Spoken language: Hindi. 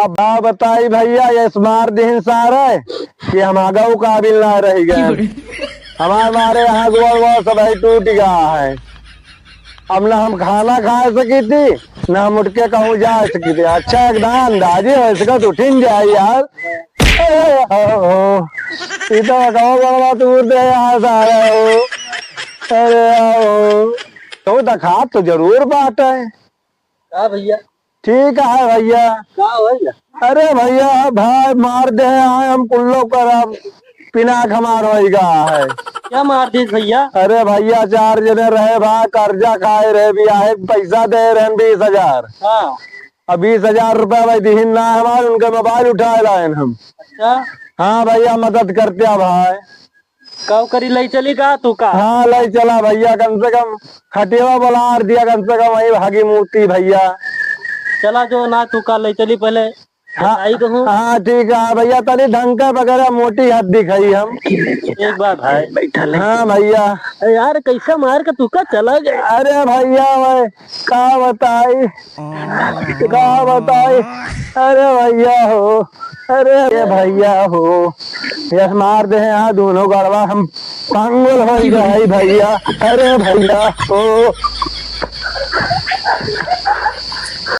अब बताई भैया ये स्मार दिन सारा कि हम आगे काबिल ना रह गए। हमारे यहाँ गोल गोल सब टूट गया है। अब ना हम खाना खा सकी थी ना हम उठ के कहूँ जा सकी थी। अच्छा एकदम अंदाजे हो सका तो उठिन जाए यार। तो कहो बड़ा दूर दे यहाँ सारा हो। अरे तो दिखा तो जरूर बात है। हाँ भैया ठीक है भैया। क्या भैया? अरे भैया भाई मार दे आए हम कुल्लो कर अब पिनाक हमार होगा है। क्या मार दी भैया? अरे भैया 4 जने रहे भाई कर्जा खाए रहे भी आए पैसा दे रहे 20,000। हाँ। अब 20,000 रुपया भाई दीन ना हमारे उनके मोबाइल उठाए लाए हम। अच्छा हाँ भैया मदद करते हैं भाई। कब करी लई चली का तू का? हाँ ले चला भैया कम से कम खटिया बोला दिया कम से कम वही भागी मूर्ति भैया। चला जो ना तू का लई चली पहले। हाँ हाँ ठीक है भैया तनी ढंग का वगैरह मोटी हाथ दिखाई हम। एक बार भाई बैठा ले। हाँ भैया यार कैसा मार के तू का चला गया? अरे भैया मैं का बताई का बताई। अरे भैया हो अरे ये भैया हो यस मार दे यहाँ दोनों गड़वा हम पांगुल हो गए भैया। अरे भैया हो